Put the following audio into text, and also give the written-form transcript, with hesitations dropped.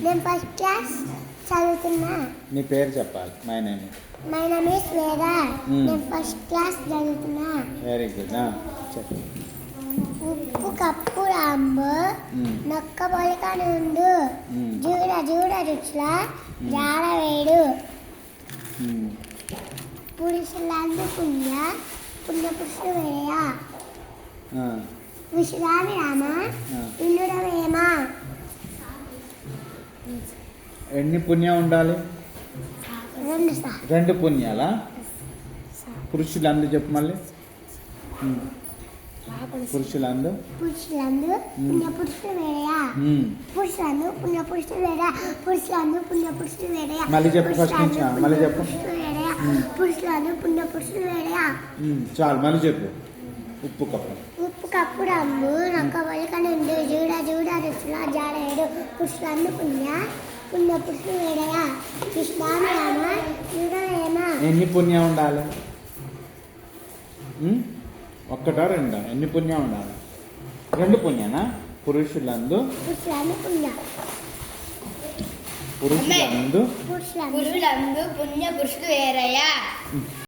నేను first class చదువుతున్నా. నీ పేరు చెప్పాలి. మై నేమ్ ఇస్ వేద. నేను ఫస్ట్ క్లాస్ చదువుతున్నా. Very good. చెప్పు. ఉప్పు కప్పు రాంబు నొక్క పొలిక నుండు జూడ జూడ రుచుల జాడ వేడు పురుషులందు పుణ్య పుణ్య పురుషులు వేయ విశ్రామి రామ ఇంద్రుడవేమ. ఎన్ని పుణ్యం ఉండాలి? 2 పుణ్యాలా? పురుషులందు చెప్పు మళ్ళీ. పురుషులందు పుణ్య పురుషులు వేడయా. పురుషులందు పుణ్య పురుషులు వేడయా. పురుషులందు పుణ్య పురుషులు వేడయా. మళ్ళీ చెప్పు. ఫస్ట్ నుంచి మళ్ళీ చెప్పు. పురుషులందు పుణ్య పురుషులు వేడయా. చాలు. మళ్ళీ చెప్పు. ఉప్పు కప్పు రంగు నొక్క పొలిక నుండు జూడ జూడ రుచుల జాడ వేడు పురుషులందు పుణ్య పురుషులు వేడయా. విశ్రామి రామ ఇంద్రుడవేమ. ఎన్ని పుణ్యం ఉండాలి? 1 2 ఎన్ని పుణ్యం ఉండాలి? 2 పుణ్యానా? పురుషులందు పుణ్య పురుషులు వేరయ్యా.